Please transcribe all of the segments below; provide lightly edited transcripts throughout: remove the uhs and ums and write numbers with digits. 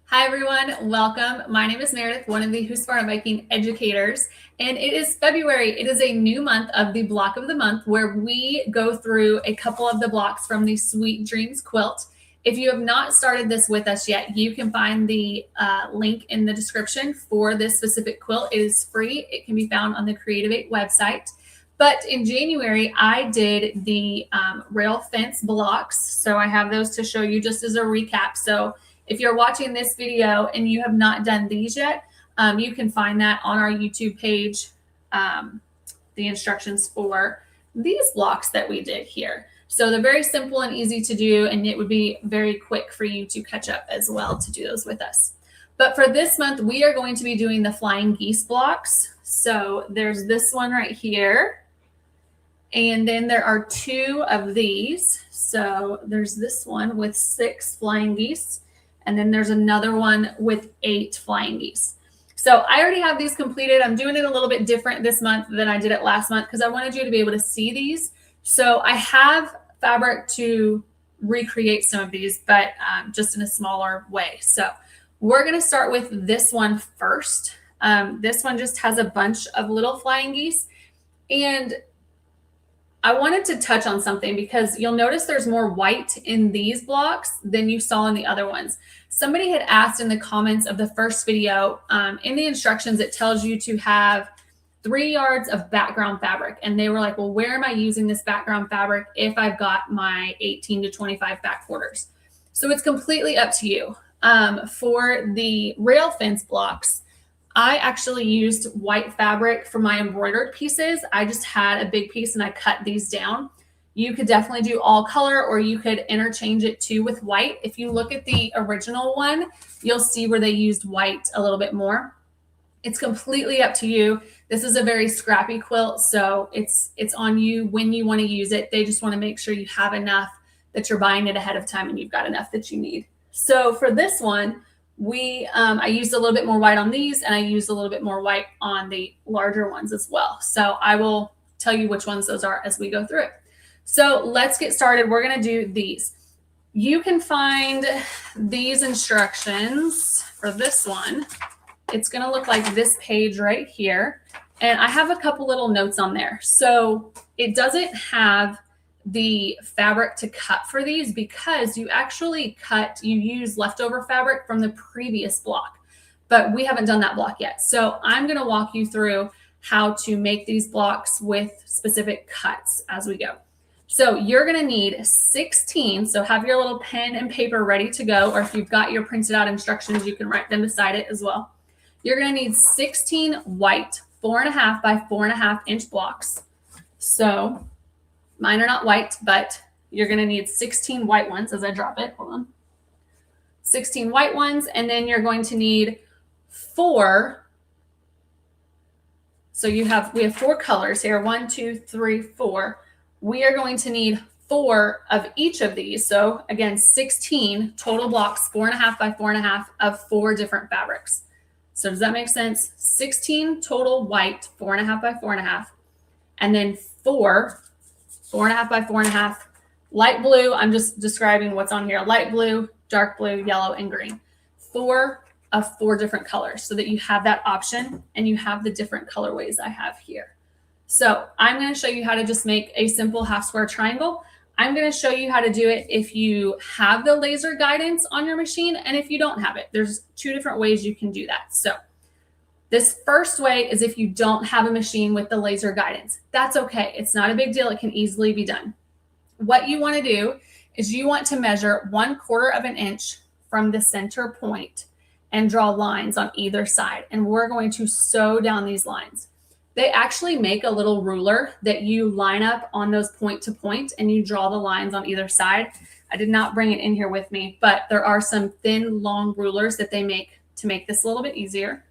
Hi everyone, welcome. My name is Meredith, one of the HUSQVARNA Viking educators, and it is February. It is a new month of the block of the month where we go through a couple of the blocks from the Sweet Dreams Quilt. If you have not started this with us yet, you can find the link in the description for this specific quilt. It is free. It can be found on the Creativate website. But in January, I did the rail fence blocks. So I have those to show you just as a recap. So if you're watching this video and you have not done these yet, you can find that on our YouTube page, the instructions for these blocks that we did here. So they're very simple and easy to do, and it would be very quick for you to catch up as well to do those with us. But for this month, we are going to be doing the Flying Geese blocks. So there's this one right here. And then there are two of these. So there's this one with 6 flying geese. And then there's another one with 8 flying geese. So I already have these completed. I'm doing it a little bit different this month than I did it last month because I wanted you to be able to see these. So I have fabric to recreate some of these, but just in a smaller way. So we're going to start with this one first. This one just has a bunch of little flying geese. And I wanted to touch on something because you'll notice there's more white in these blocks than you saw in the other ones. Somebody had asked in the comments of the first video, in the instructions, it tells you to have 3 yards of background fabric. And they were like, well, where am I using this background fabric if I've got my 18 to 25 back quarters? So it's completely up to you. For the rail fence blocks, I actually used white fabric for my embroidered pieces. I just had a big piece and I cut these down. You could definitely do all color, or you could interchange it too with white. If you look at the original one, you'll see where they used white a little bit more. It's completely up to you. This is a very scrappy quilt, so it's on you when you want to use it. They just want to make sure you have enough that you're buying it ahead of time and you've got enough that you need. So for this one, I used a little bit more white on these, and I used a little bit more white on the larger ones as well. So I will tell you which ones those are as we go through it. So let's get started. We're going to do these. You can find these instructions for this one. It's going to look like this page right here. And I have a couple little notes on there. So it doesn't have the fabric to cut for these because you actually use leftover fabric from the previous block, but we haven't done that block yet. So I'm going to walk you through how to make these blocks with specific cuts as we go. So you're going to need 16. So have your little pen and paper ready to go, or if you've got your printed out instructions, you can write them beside it as well. You're going to need 16 white 4.5 by 4.5 inch blocks. So mine are not white, but you're going to need 16 white ones as I drop it. Hold on. 16 white ones, and then you're going to need 4. So we have 4 colors here. 1, 2, 3, 4. We are going to need 4 of each of these. So again, 16 total blocks, 4.5 by 4.5 of 4 different fabrics. So does that make sense? 16 total white, 4.5 by 4.5, and then 4.5 by 4.5 light blue. I'm just describing what's on here. Light blue, dark blue, yellow, and green. 4 of 4 different colors so that you have that option and you have the different colorways I have here. So I'm going to show you how to just make a simple half square triangle. I'm going to show you how to do it if you have the laser guidance on your machine and if you don't have it. There's 2 different ways you can do that. So this first way is if you don't have a machine with the laser guidance. That's okay. It's not a big deal. It can easily be done. What you want to do is you want to measure 1/4 of an inch from the center point and draw lines on either side. And we're going to sew down these lines. They actually make a little ruler that you line up on those point to point and you draw the lines on either side. I did not bring it in here with me, but there are some thin, long rulers that they make to make this a little bit easier.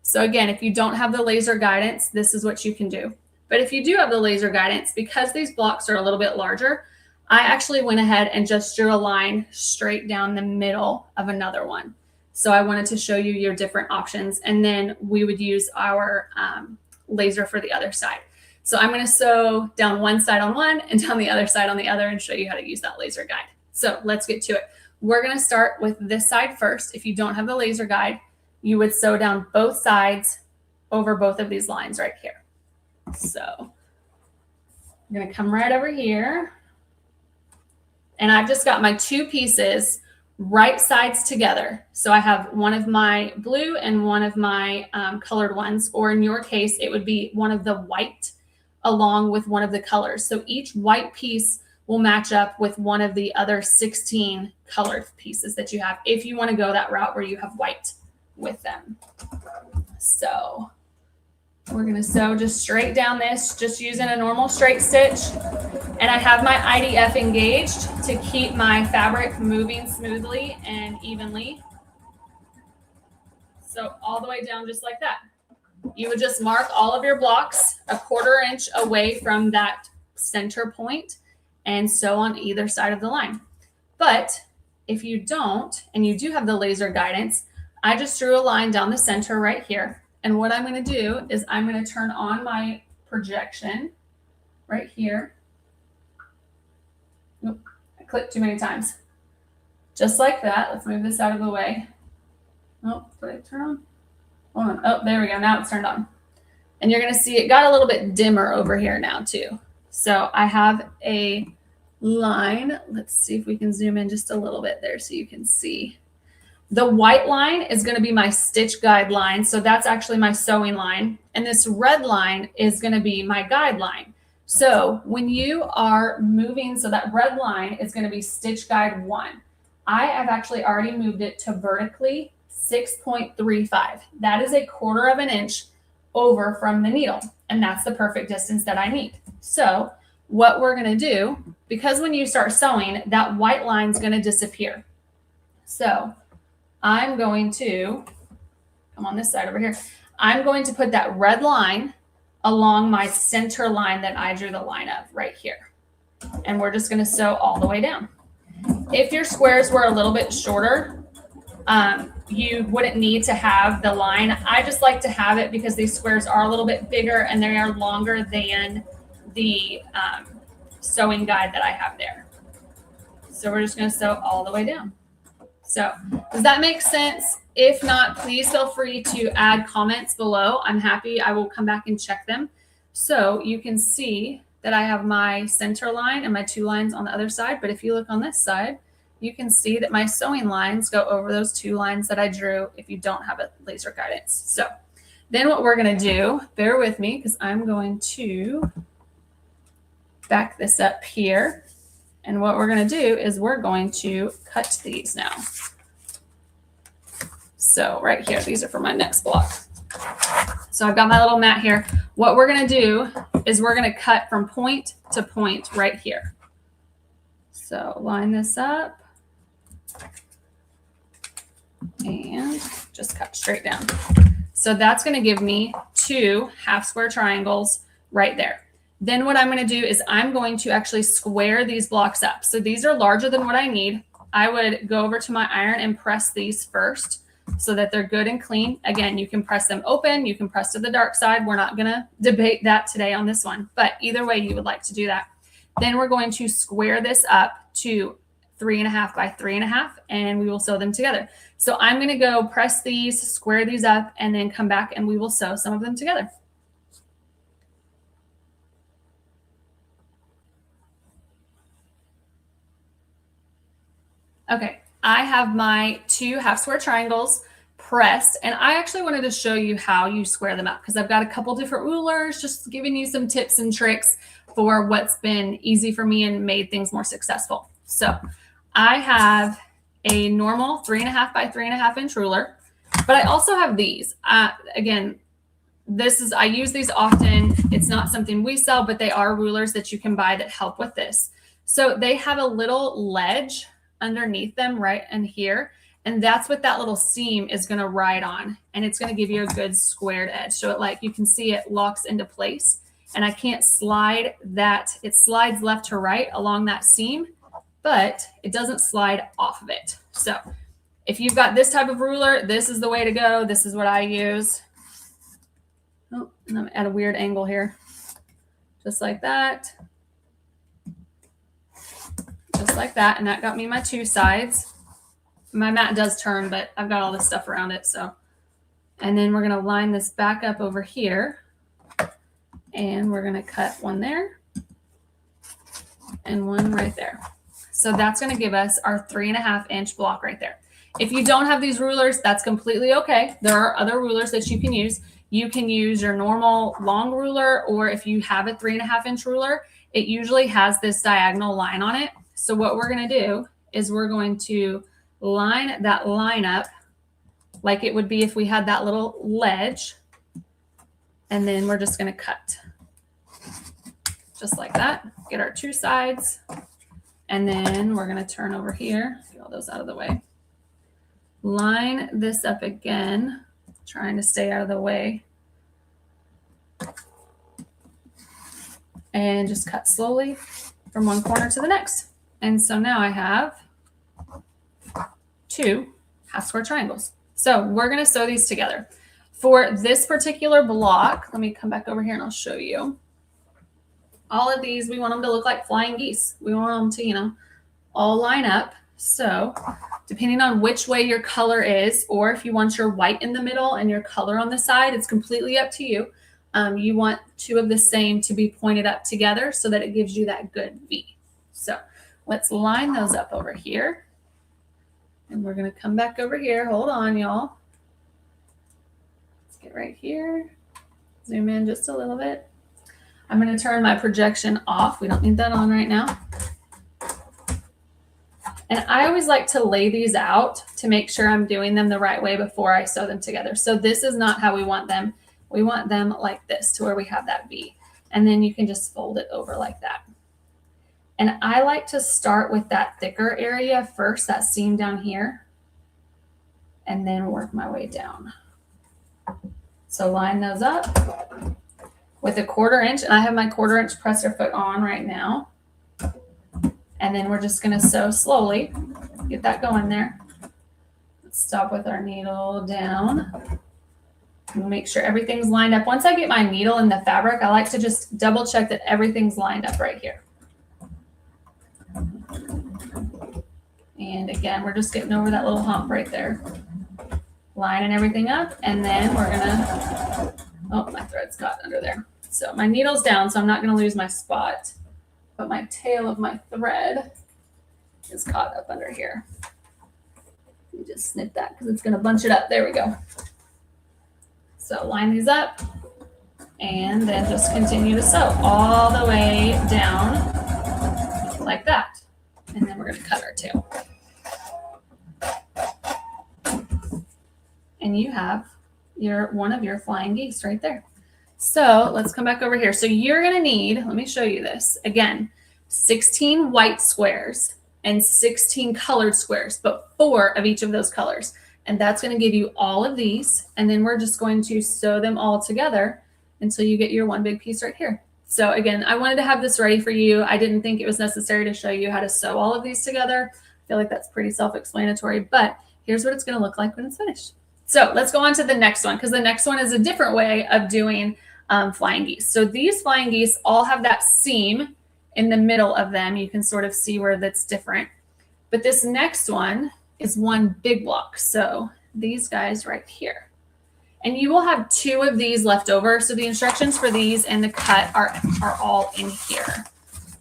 So again, if you don't have the laser guidance, this is what you can do. But if you do have the laser guidance, because these blocks are a little bit larger, I actually went ahead and just drew a line straight down the middle of another one. So I wanted to show you your different options, and then we would use our laser for the other side. So I'm going to sew down one side on one and down the other side on the other and show you how to use that laser guide. So let's get to it. we're going to start with this side first. If you don't have the laser guide, you would sew down both sides over both of these lines right here. So I'm going to come right over here. And I've just got my 2 pieces right sides together. So I have one of my blue and one of my colored ones, or in your case, it would be one of the white along with one of the colors. So each white piece will match up with one of the other 16 colored pieces that you have, if you want to go that route where you have white with them. So we're going to sew just straight down this, just using a normal straight stitch. And I have my IDF engaged to keep my fabric moving smoothly and evenly. So all the way down just like that. You would just mark all of your blocks a 1/4 inch away from that center point and sew on either side of the line. But if you don't, and you do have the laser guidance, I just drew a line down the center right here. And what I'm going to do is I'm going to turn on my projection right here. Oop, I clicked too many times. Just like that. Let's move this out of the way. Oh, did I turn on? Hold on. Oh, there we go. Now it's turned on. And you're going to see it got a little bit dimmer over here now too. So I have a line. Let's see if we can zoom in just a little bit there so you can see. The white line is going to be my stitch guide line. So that's actually my sewing line. And this red line is going to be my guide line. So when you are moving, so that red line is going to be stitch guide 1. I have actually already moved it to vertically 6.35. That is a 1/4 inch over from the needle. And that's the perfect distance that I need. So what we're going to do, because when you start sewing, that white line is going to disappear. So I'm going to come on this side over here. I'm going to put that red line along my center line that I drew the line of right here. And we're just going to sew all the way down. If your squares were a little bit shorter, you wouldn't need to have the line. I just like to have it because these squares are a little bit bigger and they are longer than the sewing guide that I have there. So we're just going to sew all the way down. So does that make sense? If not, please feel free to add comments below. I'm happy. I will come back and check them. So you can see that I have my center line and my 2 lines on the other side. But if you look on this side, you can see that my sewing lines go over those 2 lines that I drew if you don't have a laser guidance. So then what we're going to do, bear with me because I'm going to back this up here. And what we're going to do is we're going to cut these now. So right here, these are for my next block. So I've got my little mat here. What we're going to do is we're going to cut from point to point right here. So line this up and just cut straight down. So that's going to give me 2 half square triangles right there. Then what I'm going to do is I'm going to actually square these blocks up. So these are larger than what I need. I would go over to my iron and press these first so that they're good and clean. Again, you can press them open. You can press to the dark side. We're not going to debate that today on this one, but either way you would like to do that. Then we're going to square this up to 3.5 by 3.5 and we will sew them together. So I'm going to go press these, square these up, and then come back and we will sew some of them together. Okay, I have my 2 half square triangles pressed, and I actually wanted to show you how you square them up because I've got a couple different rulers, just giving you some tips and tricks for what's been easy for me and made things more successful. So I have a normal 3.5 by 3.5 inch ruler, but I also have these. Again, I use these often. It's not something we sell, but they are rulers that you can buy that help with this. So they have a little ledge underneath them right in here. And that's what that little seam is going to ride on. And it's going to give you a good squared edge. So you can see it locks into place. And I can't slide that. It slides left to right along that seam, but it doesn't slide off of it. So if you've got this type of ruler, this is the way to go. This is what I use. Oh, and I'm at a weird angle here. Just like that. Just like that. And that got me my 2 sides. My mat does turn, but I've got all this stuff around it. So, and then we're going to line this back up over here, and we're going to cut one there and one right there. So that's going to give us our 3.5 inch block right there. If you don't have these rulers, that's completely okay. There are other rulers that you can use. You can use your normal long ruler, or if you have a 3.5 inch ruler, it usually has this diagonal line on it. So what we're going to do is we're going to line that line up like it would be if we had that little ledge. And then we're just going to cut just like that. Get our two sides. And then we're going to turn over here, get all those out of the way. Line this up again, trying to stay out of the way. And just cut slowly from one corner to the next. And so now I have 2 half square triangles. So we're going to sew these together. For this particular block, let me come back over here and I'll show you. All of these, we want them to look like flying geese. We want them to, you know, all line up. So depending on which way your color is, or if you want your white in the middle and your color on the side, it's completely up to you. You want 2 of the same to be pointed up together so that it gives you that good V. So let's line those up over here. And we're going to come back over here. Hold on, y'all. Let's get right here. Zoom in just a little bit. I'm going to turn my projection off. We don't need that on right now. And I always like to lay these out to make sure I'm doing them the right way before I sew them together. So this is not how we want them. We want them like this, to where we have that V. And then you can just fold it over like that. And I like to start with that thicker area first, that seam down here, and then work my way down. So line those up with a 1/4 inch, and I have my 1/4 inch presser foot on right now. And then we're just going to sew slowly, get that going there. Let's stop with our needle down. And make sure everything's lined up. Once I get my needle in the fabric, I like to just double check that everything's lined up right here. And again, we're just getting over that little hump right there. Lining everything up, and then we're gonna, oh, my thread's caught under there. So my needle's down, so I'm not gonna lose my spot, but my tail of my thread is caught up under here. Let me just snip that because it's gonna bunch it up. There we go. So line these up, and then just continue to sew all the way down like that. And then we're gonna cut our tail. And you have one of your flying geese right there. So let's come back over here. So you're going to need, let me show you this again, 16 white squares and 16 colored squares, but 4 of each of those colors. And that's going to give you all of these. And then we're just going to sew them all together until you get your one big piece right here. So again, I wanted to have this ready for you. I didn't think it was necessary to show you how to sew all of these together. I feel like that's pretty self-explanatory, but here's what it's going to look like when it's finished. So let's go on to the next one, because the next one is a different way of doing flying geese. So these flying geese all have that seam in the middle of them. You can sort of see where that's different. But this next one is one big block. So these guys right here. And you will have 2 of these left over. So the instructions for these and the cut are all in here.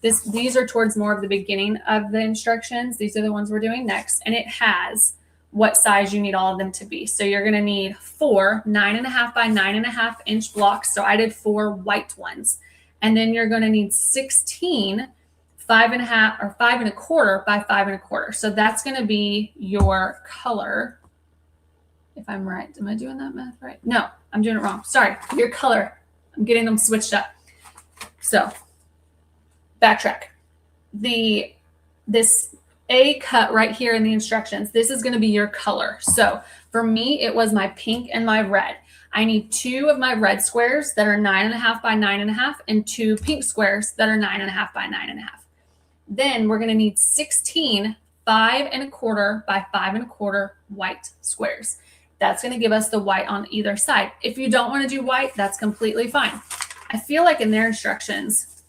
These are towards more of the beginning of the instructions. These are the ones we're doing next. And it has what size you need all of them to be. So you're going to need 4 9.5 by 9.5 inch blocks. So I did 4 white ones. And then you're going to need 16 5.5 or 5.25 by 5.25. So that's going to be your color. If I'm right, am I doing that math right? No, I'm doing it wrong. Sorry, your color. I'm getting them switched up. So backtrack. This A cut right here in the instructions, this is going to be your color. So for me, it was my pink and my red. I need 2 of my red squares that are 9.5 by 9.5 and 2 pink squares that are 9.5 by 9.5. Then we're going to need 16 5.25 by 5.25 white squares. That's going to give us the white on either side. If you don't want to do white, that's completely fine. I feel like in their instructions,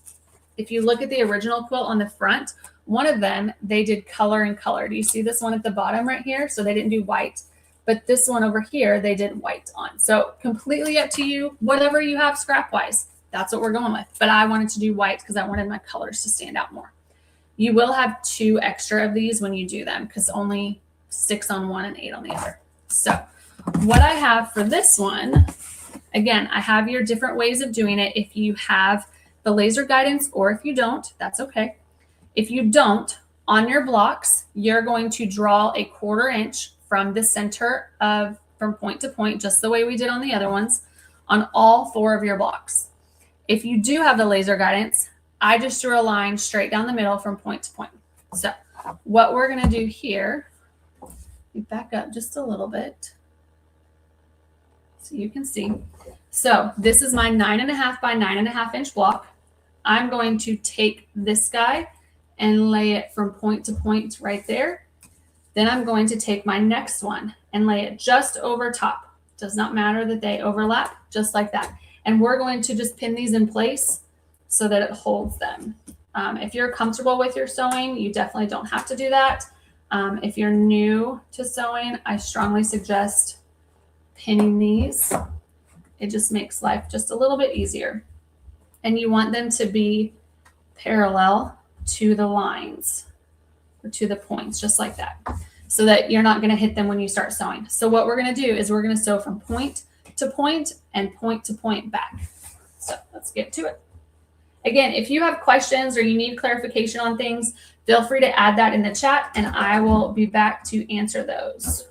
If you look at the original quilt on the front, one of them, they did color and color. Do you see this one at the bottom right here? So they didn't do white, but this one over here, they did white on. So completely up to you, whatever you have scrap wise, that's what we're going with. But I wanted to do white because I wanted my colors to stand out more. You will have 2 extra of these when you do them because only 6 on one and 8 on the other. So what I have for this one, again, I have your different ways of doing it. If you have the laser guidance or if you don't, that's okay. If you don't, on your blocks, you're going to draw a 1/4 inch from the center of, from point to point, just the way we did on the other ones, on all 4 of your blocks. If you do have the laser guidance, I just drew a line straight down the middle from point to point. So what we're going to do here, you back up just a little bit so you can see. So this is my 9.5 by 9.5 inch block. I'm going to take this guy and lay it from point to point right there. Then I'm going to take my next one and lay it just over top. Does not matter that they overlap, just like that. And we're going to just pin these in place so that it holds them. If you're comfortable with your sewing, you definitely don't have to do that. If you're new to sewing, I strongly suggest pinning these. It just makes life just a little bit easier. And you want them to be parallel to the lines or to the points, just like that, so that you're not going to hit them when you start sewing. So what we're going to do is we're going to sew from point to point and point to point back. So let's get to it. Again, if you have questions or you need clarification on things, feel free to add that in the chat and I will be back to answer those.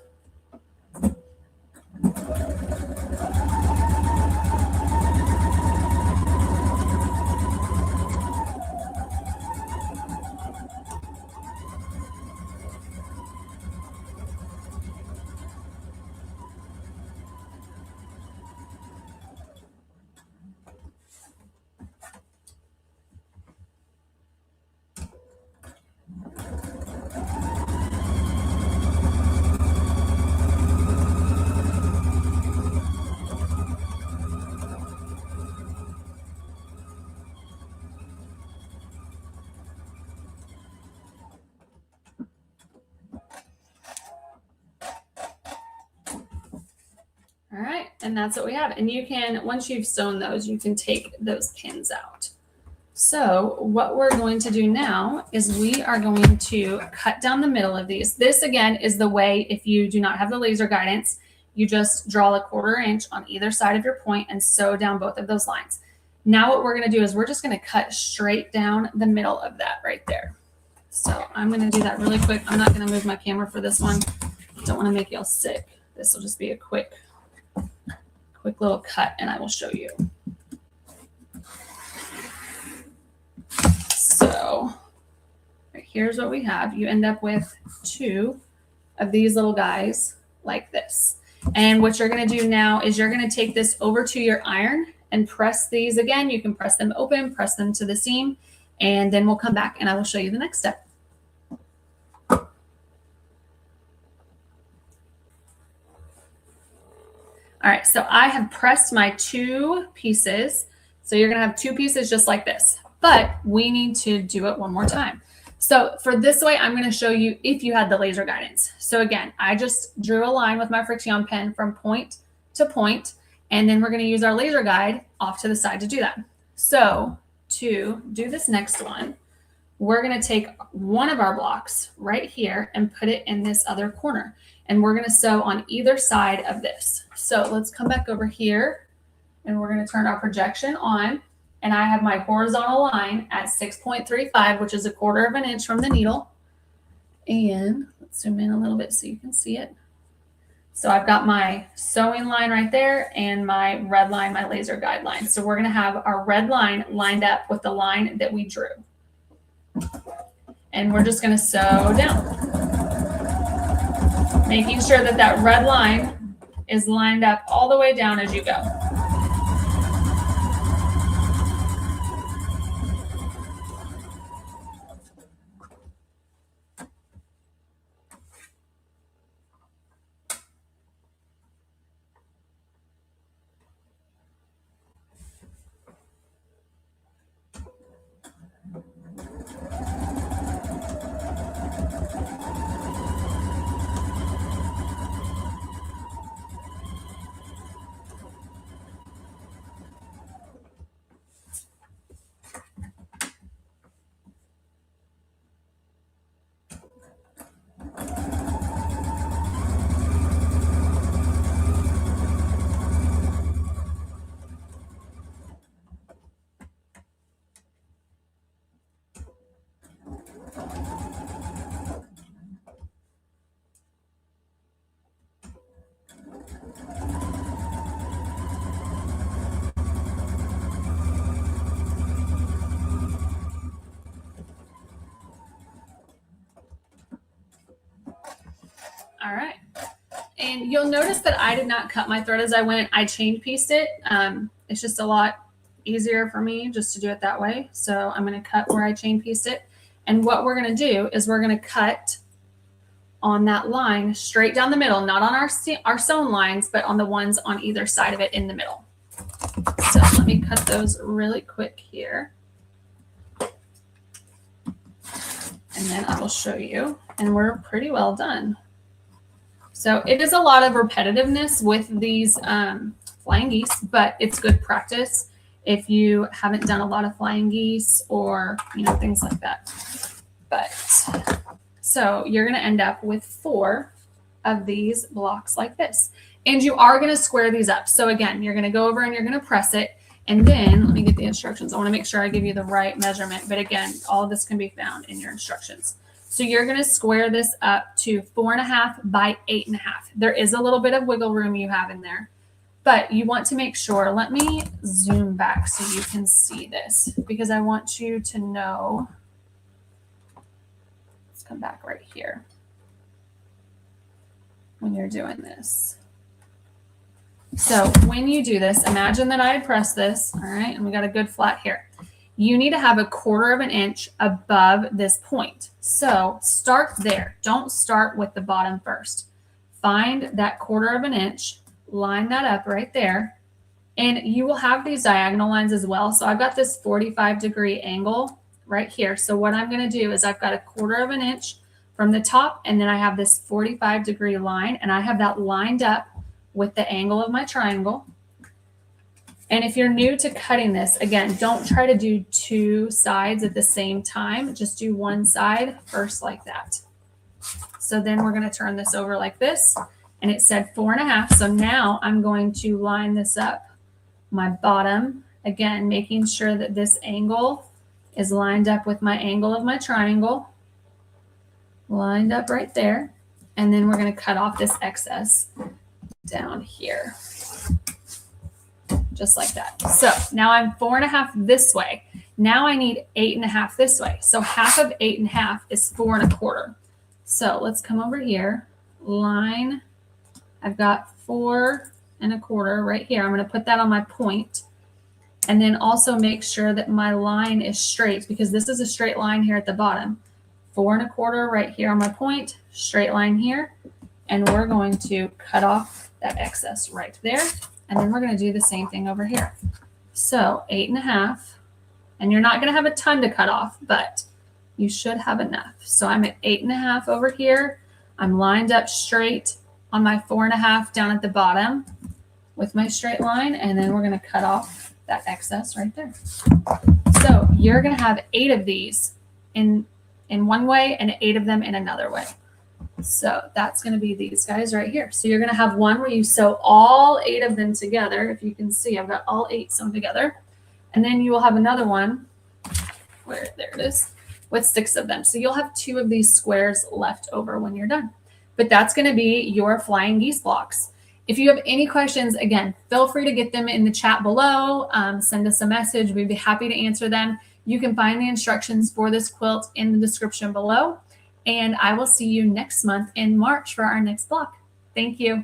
All right, and that's what we have. And you can, once you've sewn those, you can take those pins out. So what we're going to do now is we are going to cut down the middle of these. This again is the way, if you do not have the laser guidance, you just draw a 1/4 inch on either side of your point and sew down both of those lines. Now what we're going to do is we're just going to cut straight down the middle of that right there. So I'm going to do that really quick. I'm not going to move my camera for this one. Don't want to make y'all sick. This will just be a quick little cut and I will show you. So right, here's what we have. You end up with 2 of these little guys like this. And what you're going to do now is you're going to take this over to your iron and press these again. You can press them open, press them to the seam, and then we'll come back and I will show you the next step. All right, so I have pressed my 2 pieces. So you're gonna have 2 pieces just like this, but we need to do it one more time. So for this way, I'm gonna show you if you had the laser guidance. So again, I just drew a line with my Friction pen from point to point, and then we're gonna use our laser guide off to the side to do that. So to do this next one, we're gonna take one of our blocks right here and put it in this other corner. And we're going to sew on either side of this. So let's come back over here and we're going to turn our projection on. And I have my horizontal line at 6.35, which is 1/4 inch from the needle. And let's zoom in a little bit so you can see it. So I've got my sewing line right there and my red line, my laser guide line. So we're going to have our red line lined up with the line that we drew. And we're just going to sew down, making sure that that red line is lined up all the way down as you go. All right. And you'll notice that I did not cut my thread as I went. I chain pieced it. It's just a lot easier for me just to do it that way. So I'm going to cut where I chain pieced it. And what we're going to do is we're going to cut on that line straight down the middle, not on our sewn lines, but on the ones on either side of it in the middle. So let me cut those really quick here. And then I will show you, and we're pretty well done. So it is a lot of repetitiveness with these flying geese, but it's good practice if you haven't done a lot of flying geese or, you know, things like that. But so you're going to end up with 4 of these blocks like this. And you are going to square these up. So again, you're going to go over and you're going to press it. And then let me get the instructions. I want to make sure I give you the right measurement. But again, all of this can be found in your instructions. So you're going to square this up to 4.5 by 8.5. There is a little bit of wiggle room you have in there, but you want to make sure. Let me zoom back so you can see this, because I want you to know. Let's come back right here when you're doing this. So when you do this, imagine that I had pressed this, all right, and we got a good flat here. You need to have 1/4 of an inch above this point. So start there. Don't start with the bottom first. Find that 1/4 of an inch, line that up right there, and you will have these diagonal lines as well. So I've got this 45-degree angle right here. So what I'm going to do is I've got 1/4 of an inch from the top, and then I have this 45-degree line, and I have that lined up with the angle of my triangle. And if you're new to cutting this, again, don't try to do 2 sides at the same time. Just do one side first like that. So then we're going to turn this over like this. And it said 4.5. So now I'm going to line this up my bottom, again, making sure that this angle is lined up with my angle of my triangle, lined up right there. And then we're going to cut off this excess down here, just like that. So now I'm 4.5 this way. Now I need 8.5 this way. So half of 8.5 is 4.25. So let's come over here, line. I've got 4.25 right here. I'm going to put that on my point, and then also make sure that my line is straight, because this is a straight line here at the bottom. 4.25 right here on my point, straight line here, and we're going to cut off that excess right there. And then we're going to do the same thing over here. So 8.5, and you're not going to have a ton to cut off, but you should have enough. So I'm at 8.5 over here. I'm lined up straight on my 4.5 down at the bottom with my straight line. And then we're going to cut off that excess right there. So you're going to have 8 of these in one way and 8 of them in another way. So that's going to be these guys right here. So you're going to have one where you sew all 8 of them together. If you can see, I've got all 8 sewn together. And then you will have another one where, there it is, with 6 of them. So you'll have 2 of these squares left over when you're done. But that's going to be your flying geese blocks. If you have any questions, again, feel free to get them in the chat below. Send us a message. We'd be happy to answer them. You can find the instructions for this quilt in the description below. And I will see you next month in March for our next block. Thank you.